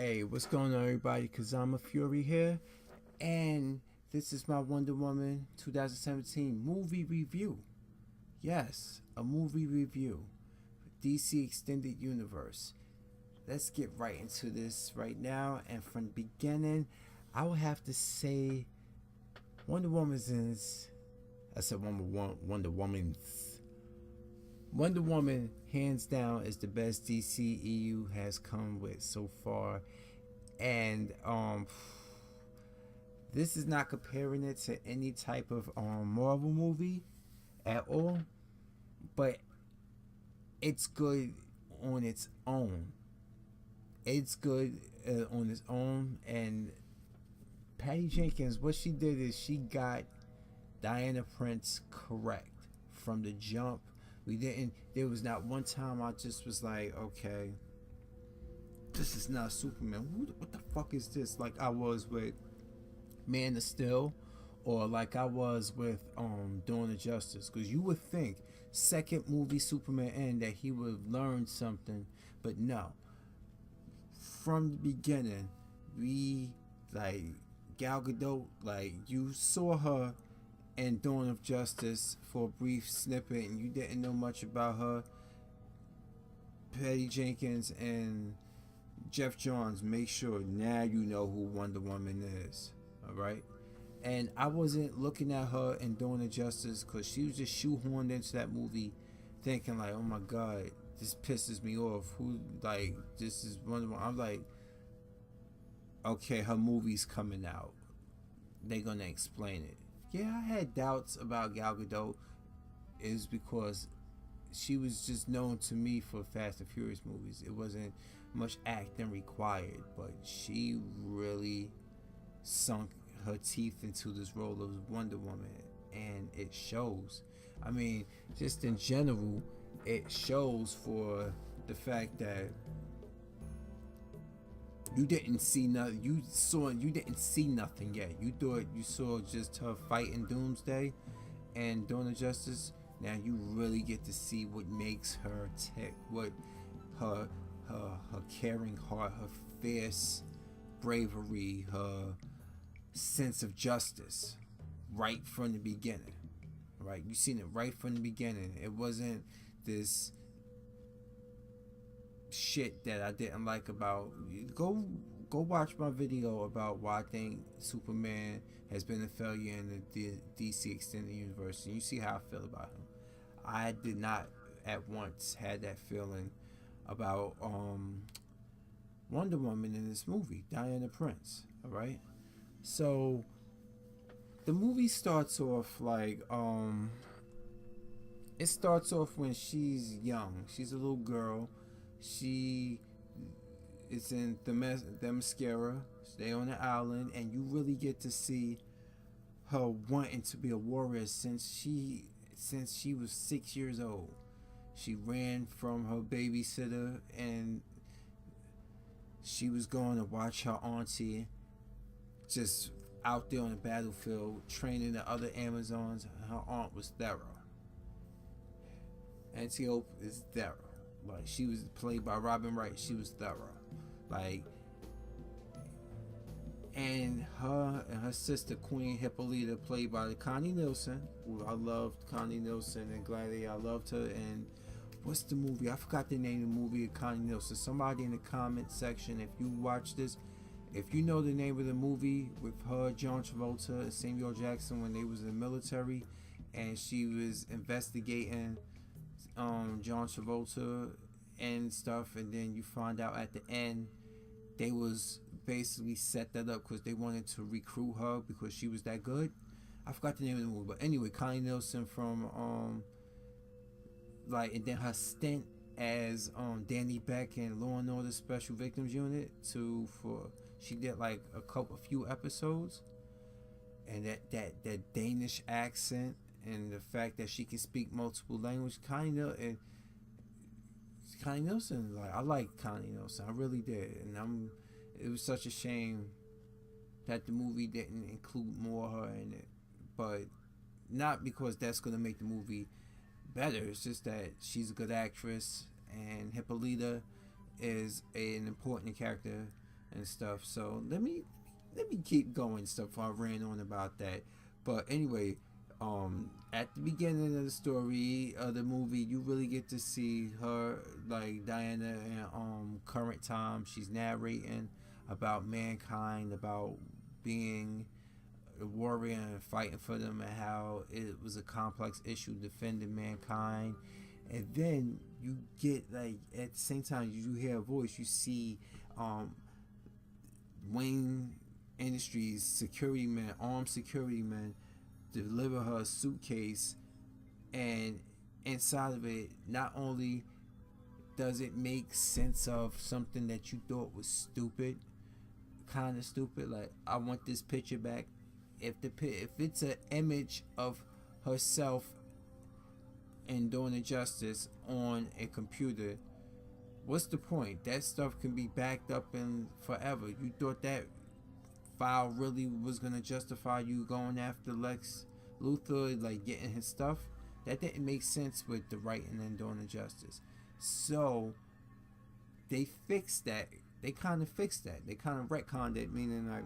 Hey, what's going on, everybody? Kazama Fury here, and this is my Wonder Woman 2017 movie review. Yes, a movie review. DC Extended Universe. Let's get right into this right now, and from the beginning, I would have to say Wonder Woman's is. I said Wonder Woman's. Wonder Woman, hands down, is the best DCEU has come with so far, and this is not comparing it to any type of Marvel movie at all, but it's good on its own. It's good on its own, and Patty Jenkins, what she did is she got Diana Prince correct from the jump. There was not one time I just was like, okay, this is not Superman. What the fuck is this? Like I was with Man of Steel, or like I was with Dawn of Justice. Because you would think second movie Superman end that he would have learned something, but no. From the beginning, we like Gal Gadot, like you saw her and Dawn of Justice for a brief snippet, and you didn't know much about her. Patty Jenkins and Jeff Johns make sure now you know who Wonder Woman is. Alright? And I wasn't looking at her and Dawn of Justice because she was just shoehorned into that movie thinking like, oh my god, this pisses me off. This is Wonder Woman. I'm like, okay, her movie's coming out. They're gonna explain it. Yeah, I had doubts about Gal Gadot is because she was just known to me for Fast and Furious movies. It wasn't much acting required, but she really sunk her teeth into this role of Wonder Woman, and it shows. I mean, just in general, it shows for the fact that you didn't see nothing. You didn't see nothing yet. You thought you saw just her fighting Doomsday and Dawn of Justice. Now you really get to see what makes her tick. What her caring heart, her fierce bravery, her sense of justice, right from the beginning. Right, you seen it right from the beginning. It wasn't this shit that I didn't like about. Go watch my video about why I think Superman has been a failure in the DC Extended Universe, and you see how I feel about him. I did not at once had that feeling about Wonder Woman in this movie, Diana Prince. All right, so the movie starts off like it starts off when she's young. She's a little girl. She is in Themyscira. They on the island, and you really get to see her wanting to be a warrior since she was 6 years old. She ran from her babysitter, and she was going to watch her auntie just out there on the battlefield training the other Amazons. Her aunt was Thera. Antiope is Thera. Like, she was played by Robin Wright. She was Thera. Like, and her sister Queen Hippolyta, played by Connie Nielsen. I loved Connie Nielsen and Gladiator. I loved her. And what's the movie? I forgot the name of the movie of Connie Nielsen. Somebody in the comment section, if you watch this, if you know the name of the movie with her, John Travolta, and Samuel Jackson, when they was in the military, and she was investigating John Travolta and stuff, and then you find out at the end they was basically set that up because they wanted to recruit her because she was that good. I forgot the name of the movie, but anyway, Connie Nielsen from and then her stint as Danny Beck in Law and Order Special Victims Unit she did like a few episodes, and that Danish accent and the fact that she can speak multiple languages, Connie Nielsen, like I like Connie Nielsen, I really did, and it was such a shame that the movie didn't include more of her in it, but not because that's gonna make the movie better. It's just that she's a good actress, and Hippolyta is an important character and stuff. So let me keep going stuff. I ran on about that, but anyway, at the beginning of the story of the movie, you really get to see her, like Diana, in current time. She's narrating about mankind, about being a warrior and fighting for them, and how it was a complex issue defending mankind. And then you get, like, at the same time you hear a voice, you see um, Wayne Industries security men, armed security men, deliver her a suitcase, and inside of it, not only does it make sense of something that you thought was stupid, kind of stupid, like, I want this picture back. If it's an image of herself and doing the justice on a computer, what's the point? That stuff can be backed up in forever. You thought that file really was gonna justify you going after Lex Luthor, like getting his stuff? That didn't make sense with the writing and doing the justice. So they fixed that. They kind of fixed that. They kind of retconned it, meaning like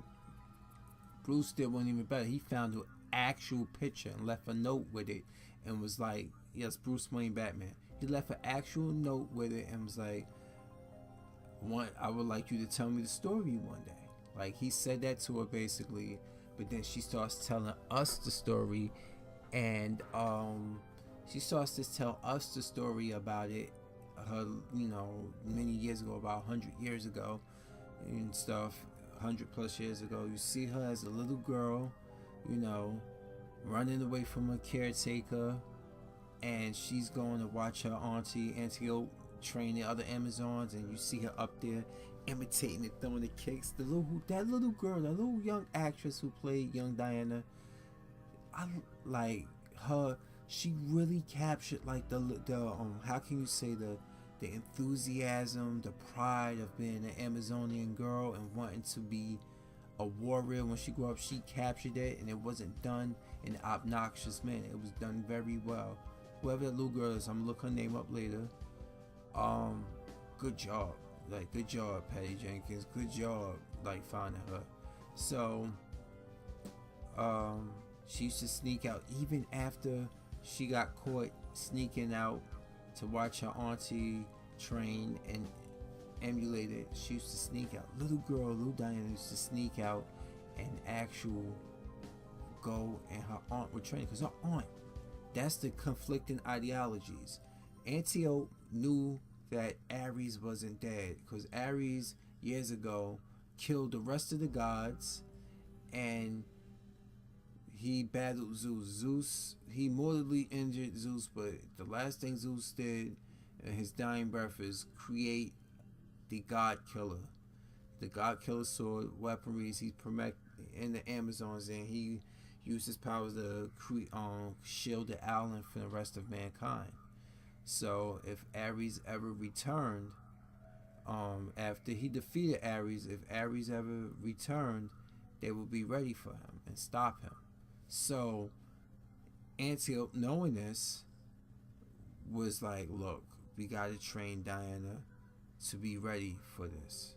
Bruce did one even better. He found an actual picture and left a note with it, and was like, "Yes, Bruce Wayne, Batman." He left an actual note with it and was like, I would like you to tell me the story one day." Like, he said that to her basically, but then she starts telling us the story, and she starts to tell us the story about it. Her, many years ago, about 100 years ago, and stuff. 100 plus years ago, you see her as a little girl, running away from her caretaker, and she's going to watch her auntie Antiope train the other Amazons, and you see her up there imitating and throwing the kicks. That little girl, that little young actress who played young Diana, I like her. She really captured like the how can you say, the enthusiasm, the pride of being an Amazonian girl and wanting to be a warrior when she grew up. She captured it, and it wasn't done in an obnoxious manner. It was done very well. Whoever that little girl is, I'm gonna look her name up later. Good job. Like, good job, Patty Jenkins. Good job, like, finding her. So, she used to sneak out even after she got caught sneaking out to watch her auntie train and emulate it. She used to sneak out. Little Diana used to sneak out and go, and her aunt would train, because her aunt, that's the conflicting ideologies. Antiope knew that Ares wasn't dead, because Ares years ago killed the rest of the gods, and he battled Zeus. He mortally injured Zeus, but the last thing Zeus did in his dying breath is create the God Killer. The God Killer sword, weaponries he's perfected in the Amazons, and he used his powers to shield the island from the rest of mankind. So if Ares ever returned, after he defeated Ares, if Ares ever returned, they would be ready for him and stop him. So Antiope, knowing this, was like, look, we gotta train Diana to be ready for this.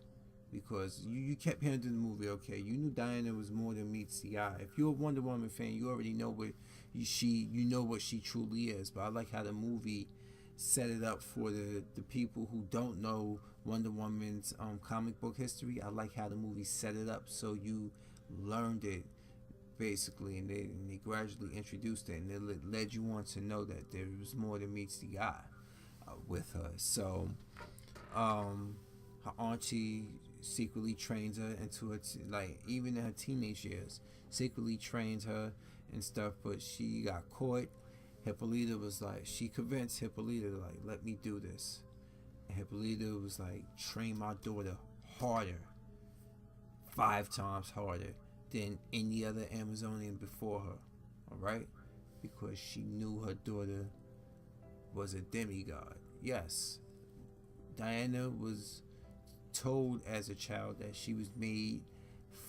Because you kept hearing in the movie, okay, you knew Diana was more than meets the eye. If you're a Wonder Woman fan, you already know what she truly is. But I like how the movie set it up for the people who don't know Wonder Woman's comic book history. I like how the movie set it up so you learned it, basically, and they gradually introduced it, and it led you on to know that there was more than meets the eye with her. So her auntie secretly trains her into like, even in her teenage years, secretly trains her and stuff, but she got caught. Hippolyta was like, she convinced Hippolyta, like, let me do this. And Hippolyta was like, train my daughter harder, 5 times harder than any other Amazonian before her. Alright? Because she knew her daughter was a demigod. Yes, Diana was told as a child that she was made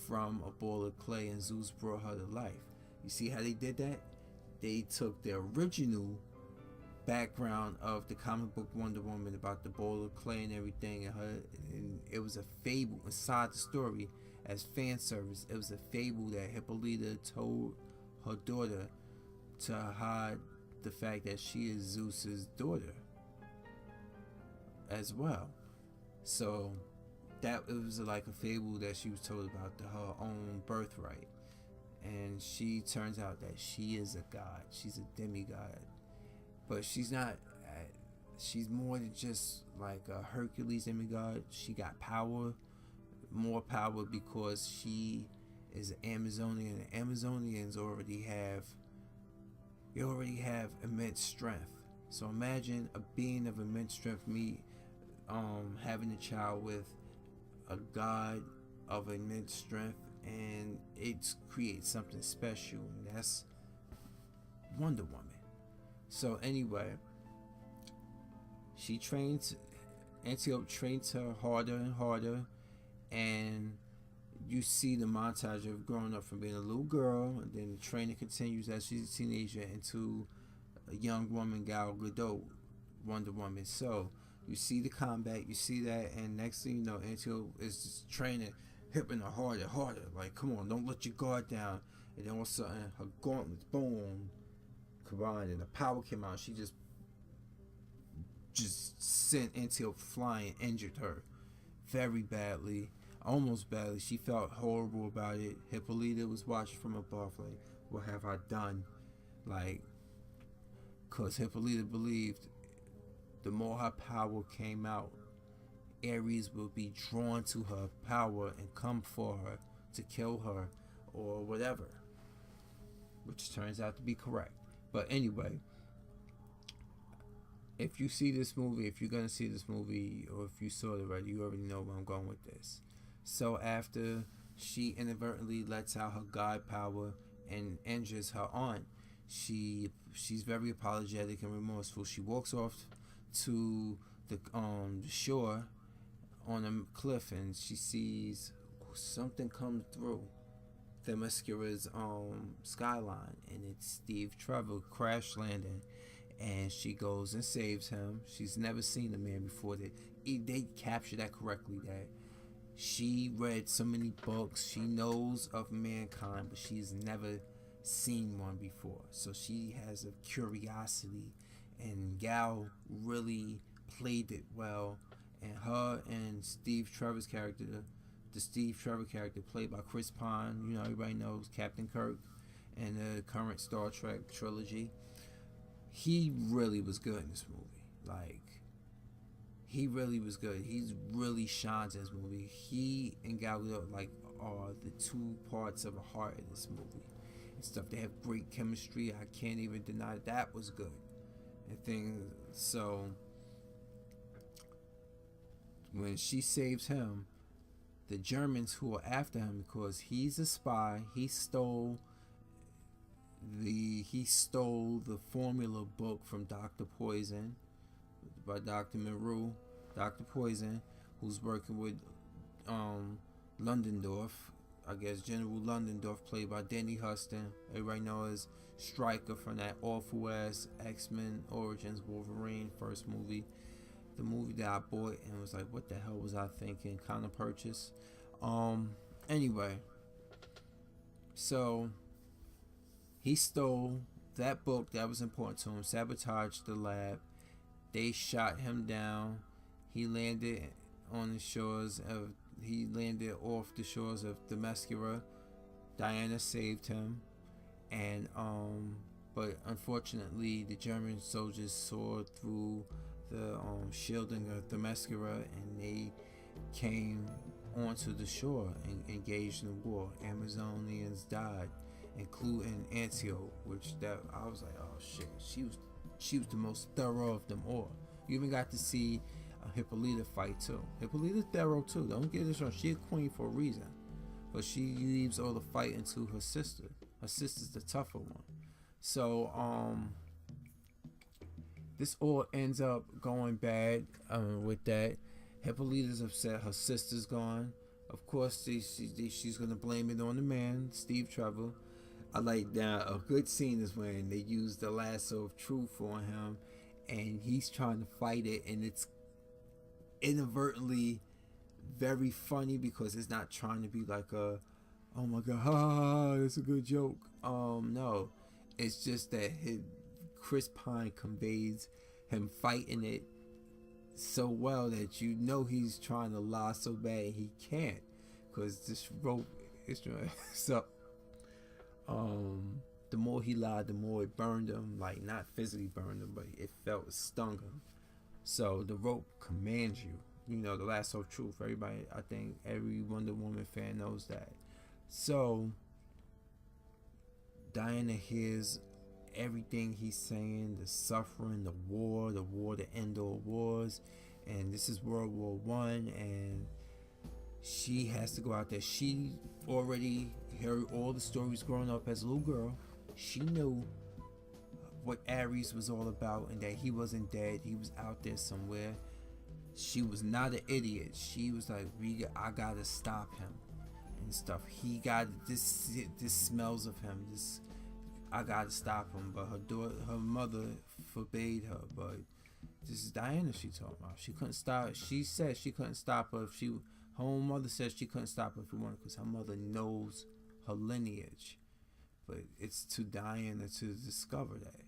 from a ball of clay, and Zeus brought her to life. You see how they did that? They took the original background of the comic book Wonder Woman about the bowl of clay and everything, and it was a fable inside the story as fan service. It was a fable that Hippolyta told her daughter to hide the fact that she is Zeus's daughter as well. So that it was like a fable that she was told about her own birthright, and she turns out that she is a god. She's a demigod, but she's not. She's more than just like a Hercules demigod. She got power, more power because she is an Amazonian. Amazonians already have immense strength. So imagine a being of immense strength, me having a child with a god of immense strength, and it creates something special, and that's Wonder Woman. So anyway, Antiope trains her harder and harder, and you see the montage of growing up from being a little girl, and then the training continues as she's a teenager into a young woman, Gal Gadot, Wonder Woman. So you see the combat, you see that, and next thing you know, Antiope is just training, hipping her harder, like, come on, don't let your guard down. And then all of a sudden, her gauntlets, boom, combined, and the power came out. She just sent Antiope flying, injured her very badly, almost badly. She felt horrible about it. Hippolyta was watching from above, like, what have I done? Like, because Hippolyta believed the more her power came out, Ares will be drawn to her power and come for her to kill her or whatever, which turns out to be correct. But anyway, if you see this movie, if you're gonna see this movie, or if you saw it already, you already know where I'm going with this. So after she inadvertently lets out her god power and injures her aunt, she's very apologetic and remorseful. She walks off to the shore on a cliff, and she sees something come through Themyscira's skyline, and it's Steve Trevor crash landing, and she goes and saves him. She's never seen a man before. They capture that correctly, that she read so many books, she knows of mankind, but she's never seen one before. So she has a curiosity, and Gal really played it well. And her and Steve Trevor's character, the Steve Trevor character played by Chris Pine, you know, everybody knows Captain Kirk in the current Star Trek trilogy. He really was good in this movie. Like, he really was good. He really shines in this movie. He and Gal Gadot, like, are the two parts of a heart in this movie and stuff. They have great chemistry. I can't even deny that was good and things. So when she saves him, the Germans who are after him, because he's a spy, he stole the formula book from Dr. Poison by Dr. Moreau. Dr. Poison, who's working with Ludendorff, I guess General Ludendorff, played by Danny Huston. Everybody knows Stryker from that awful ass X-Men Origins Wolverine first movie. The movie that I bought and was like, what the hell was I thinking? Kind of purchase. Anyway, so he stole that book that was important to him, sabotaged the lab. They shot him down. He landed off the shores of Themyscira. Diana saved him, and but unfortunately the German soldiers saw through the shielding of Themyscira, and they came onto the shore and engaged in war. Amazonians died, including Antiope, which that I was like, oh shit, she was the most thorough of them all. You even got to see Hippolyta fight too. Hippolyta's thorough too. Don't get this wrong. She's a queen for a reason, but she leaves all the fighting to her sister. Her sister's the tougher one. So this all ends up going bad with that. Hippolyta's upset. Her sister's gone. Of course, she's gonna blame it on the man, Steve Trevor. I like that. A good scene is when they use the lasso of truth on him, and he's trying to fight it, and it's inadvertently very funny because it's not trying to be like a, oh my god, ha, ha, ha, that's a good joke. No, it's just that Chris Pine conveys him fighting it so well that you know he's trying to lie so bad he can't, because this rope is trying. So the more he lied, the more it burned him, like not physically burned him, but it felt stung him. So the rope commands you. You know, the lasso of truth. Everybody, I think every Wonder Woman fan knows that. So Diana hears everything he's saying, the suffering, the war to end all wars, and this is World War One, and she has to go out there. She already heard all the stories growing up as a little girl. She knew what Ares was all about and that he wasn't dead. He was out there somewhere. She was not an idiot. She was like, I gotta stop him and stuff. He got this smells of him. I gotta stop him. But her mother forbade her. But this is Diana she talking about. She couldn't stop. She said she couldn't stop her if her own mother said she couldn't stop her if she wanted, because her mother knows her lineage. But it's to Diana to discover that.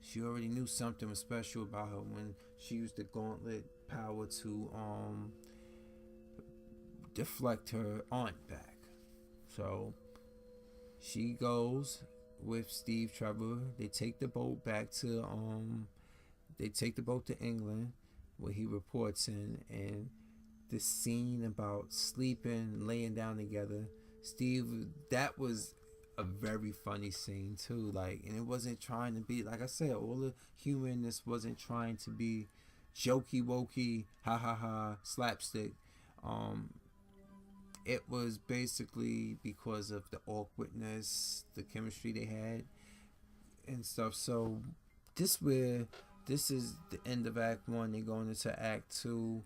She already knew something was special about her when she used the gauntlet power to deflect her aunt back. So she goes with Steve Trevor. They take the boat back to England, where he reports in, and this scene about sleeping, laying down together. Steve, that was a very funny scene too, like, and it wasn't trying to be, like I said, all the humanness wasn't trying to be jokey wokey, ha ha ha, slapstick. It was basically because of the awkwardness, the chemistry they had and stuff. So this is the end of Act 1. They're going into Act 2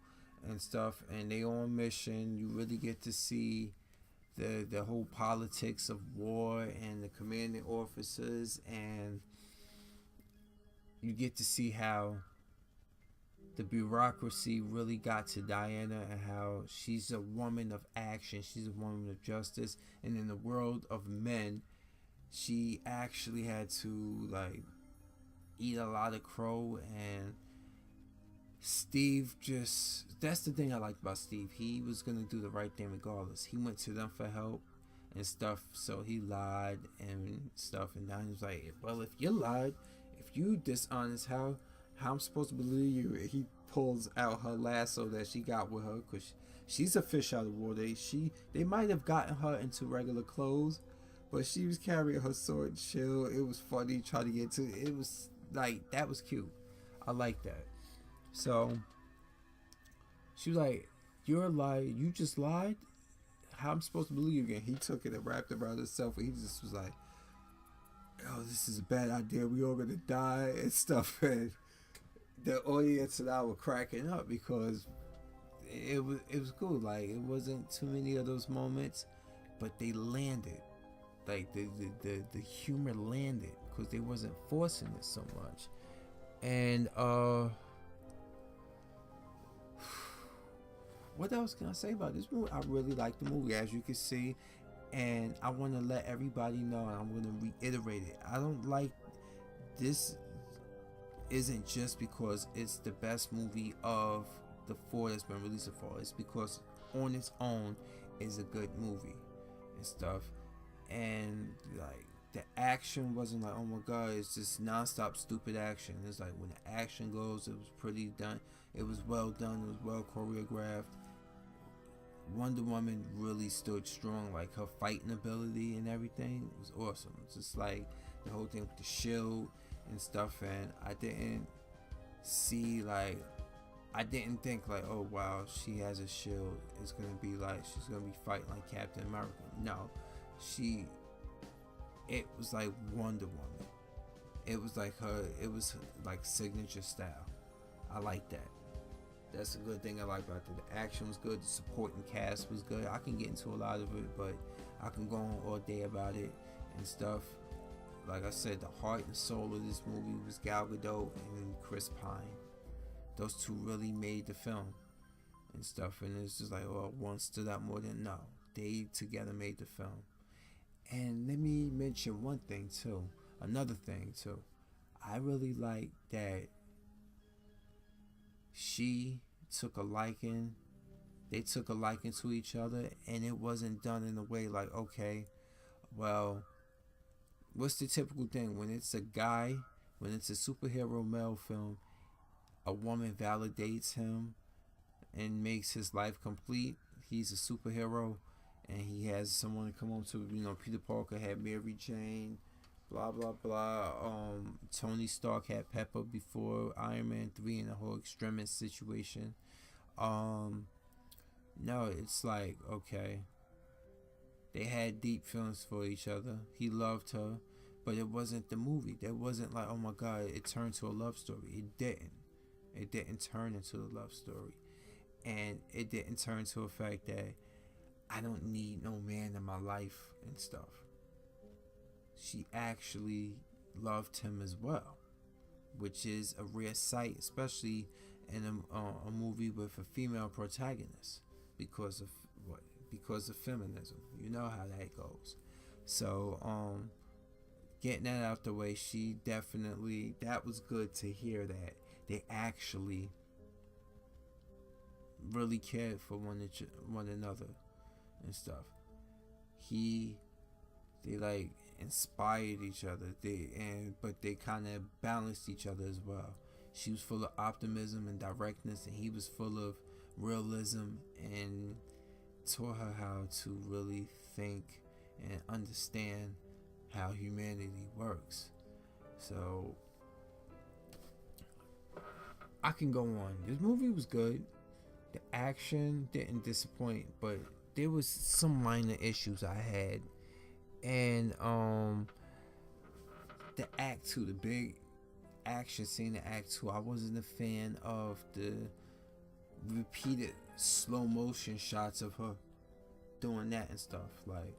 and stuff, and they on mission. You really get to see the whole politics of war and the commanding officers, and you get to see how the bureaucracy really got to Diana, and how she's a woman of action, she's a woman of justice, and in the world of men, she actually had to like eat a lot of crow. And Steve that's the thing I liked about Steve. He was gonna do the right thing regardless. He went to them for help and stuff, so he lied and stuff, and Diana was like, well, if you lied, if you dishonest, how I'm supposed to believe you? He pulls out her lasso that she got with her, because she's a fish out of water. They might have gotten her into regular clothes, but she was carrying her sword and shield. It was funny trying to get to it. It was like, that was cute. I like that. So she was like, you're a liar. You just lied? How I'm supposed to believe you again? He took it and wrapped it around himself, and he just was like, oh, this is a bad idea. We all gonna die and stuff. And the audience and I were cracking up because it was cool. Like, it wasn't too many of those moments, but they landed. Like the humor landed because they wasn't forcing it so much. And what else can I say about this movie? I really like the movie, as you can see, and I want to let everybody know, and I'm going to reiterate it. I don't like this. Isn't just because it's the best movie of the 4 that's been released so far. It's because on its own is a good movie and stuff. And like, the action wasn't like, oh my god, it's just non-stop stupid action. It's like, when the action goes, it was pretty done. It was well done. It was well choreographed. Wonder Woman really stood strong. Like, her fighting ability and everything was awesome. Just like the whole thing with the shield and stuff. And I didn't think like, oh wow, she has a shield, it's gonna be like she's gonna be fighting like Captain America. No, it was like Wonder Woman. It was like signature style. I like that. That's a good thing I like about it. The action was good, the supporting cast was good. I can get into a lot of it, but I can go on all day about it and stuff. like I said, the heart and soul of this movie was Gal Gadot and Chris Pine. Those two really made the film and stuff. And it's just like, well, one stood out more than no. They together made the film. And let me mention one thing too. Another thing too. I really like that she took a liking. They took a liking to each other, and it wasn't done in a way like, okay, well, what's the typical thing when it's a guy, when it's a superhero male film, a woman validates him and makes his life complete. He's a superhero, and he has someone to come on to. Peter Parker had Mary Jane, blah blah blah. Tony Stark had Pepper before Iron Man 3 in the whole extremist situation. No, it's like, okay, they had deep feelings for each other. He loved her, but it wasn't the movie. That wasn't like, oh my God, it turned to a love story. It didn't. It didn't turn into a love story. And it didn't turn to a fact that I don't need no man in my life and stuff. She actually loved him as well, which is a rare sight, especially in a movie with a female protagonist, because of what? Because of feminism. You know how that goes. So, getting that out the way, she definitely, that was good to hear that they actually really cared for one another and stuff. They like inspired each other. But they kind of balanced each other as well. She was full of optimism and directness, and he was full of realism, and taught her how to really think and understand how humanity works. So I can go on. This movie was good. The action didn't disappoint, but there was some minor issues I had. And the act 2, the big action scene in act 2, I wasn't a fan of the repeated slow motion shots of her doing that and stuff. Like,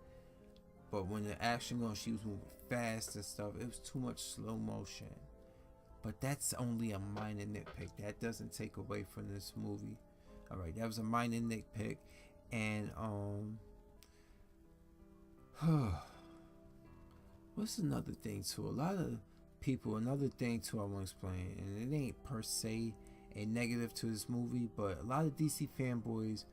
but when the action going, she was moving fast and stuff. It was too much slow motion. But that's only a minor nitpick. That doesn't take away from this movie. Alright, that was a minor nitpick. And what's another thing too? A lot of people, another thing too I want to explain, and it ain't per se a negative to this movie, but a lot of DC fanboys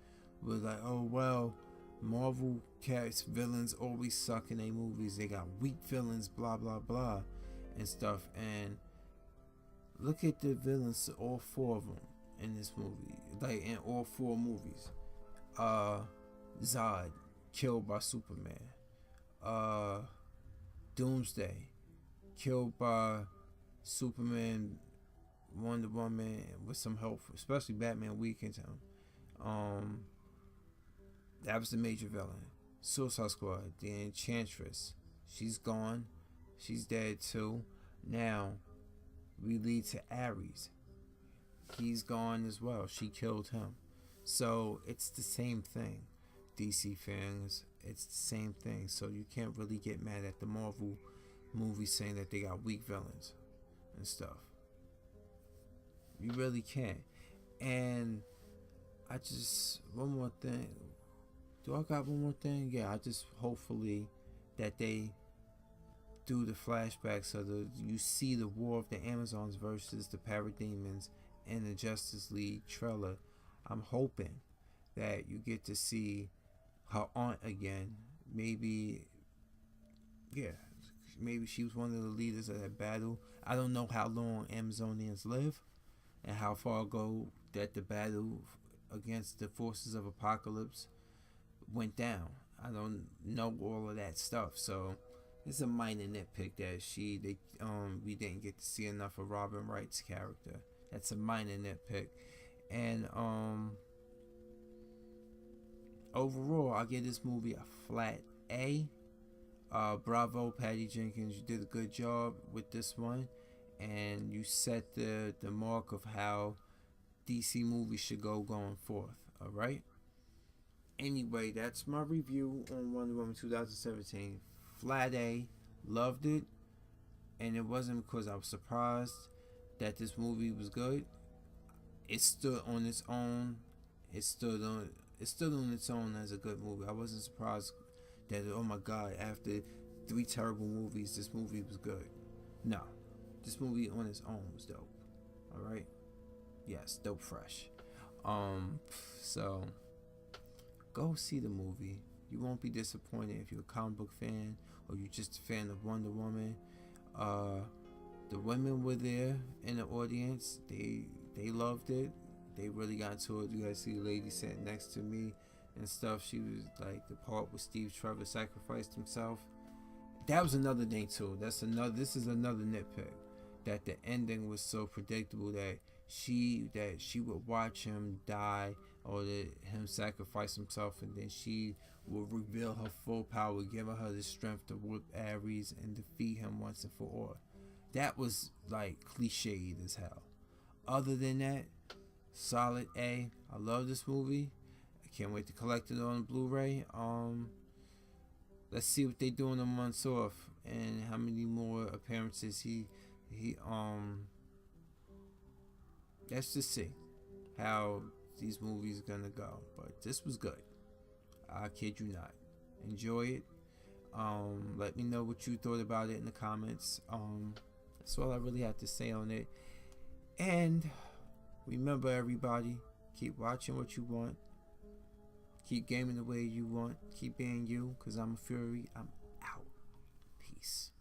were like, oh well, Marvel cast villains always suck in their movies. They got weak villains, blah blah blah, and stuff. And look at the villains, all four of them in this movie, like in all four movies. Zod, killed by Superman. Doomsday, killed by Superman, Wonder Woman, with some help, especially Batman weakened him. That was the major villain. Suicide Squad, the Enchantress, she's gone. She's dead too. Now we lead to Ares. He's gone as well. She killed him. So it's the same thing. DC fans, it's the same thing. So you can't really get mad at the Marvel movies saying that they got weak villains and stuff. You really can't. And I just, one more thing. Do I got one more thing? Yeah, I just hopefully that they do the flashbacks of you see the War of the Amazons versus the Parademons in the Justice League trailer. I'm hoping that you get to see her aunt again. Maybe she was one of the leaders of that battle. I don't know how long Amazonians live and how far ago that the battle against the forces of Apocalypse went down. I don't know all of that stuff, so it's a minor nitpick that we didn't get to see enough of Robin Wright's character. That's a minor nitpick. And overall, I give this movie a flat A. Bravo, Patty Jenkins, you did a good job with this one, and you set the mark of how DC movies should go going forth. All right. Anyway, that's my review on Wonder Woman 2017. Flat A, loved it. and it wasn't because I was surprised that this movie was good. It stood on its own. It stood on its own as a good movie. I wasn't surprised that, oh my god, after 3 terrible movies, this movie was good. No, this movie on its own was dope. All right, yes, dope fresh. So go see the movie. You won't be disappointed if you're a comic book fan or you're just a fan of Wonder Woman. The women were there in the audience. They loved it. They really got to it. You guys see the lady sitting next to me and stuff. She was like, the part where Steve Trevor sacrificed himself. That was another thing too. This is another nitpick. That the ending was so predictable that she would watch him die or that him sacrifice himself, and then she will reveal her full power, giving her the strength to whoop Ares and defeat him once and for all. That was like cliched as hell. Other than that, solid A. I love this movie. I can't wait to collect it on Blu-ray. Let's see what they do in the months off and how many more appearances he let's just see how these movies are gonna go. But this was good. I kid you not. Enjoy it. Let me know what you thought about it in the comments. That's all I really have to say on it. And remember, everybody, keep watching what you want. Keep gaming the way you want. Keep being you, because I'm a Fury. I'm out. Peace.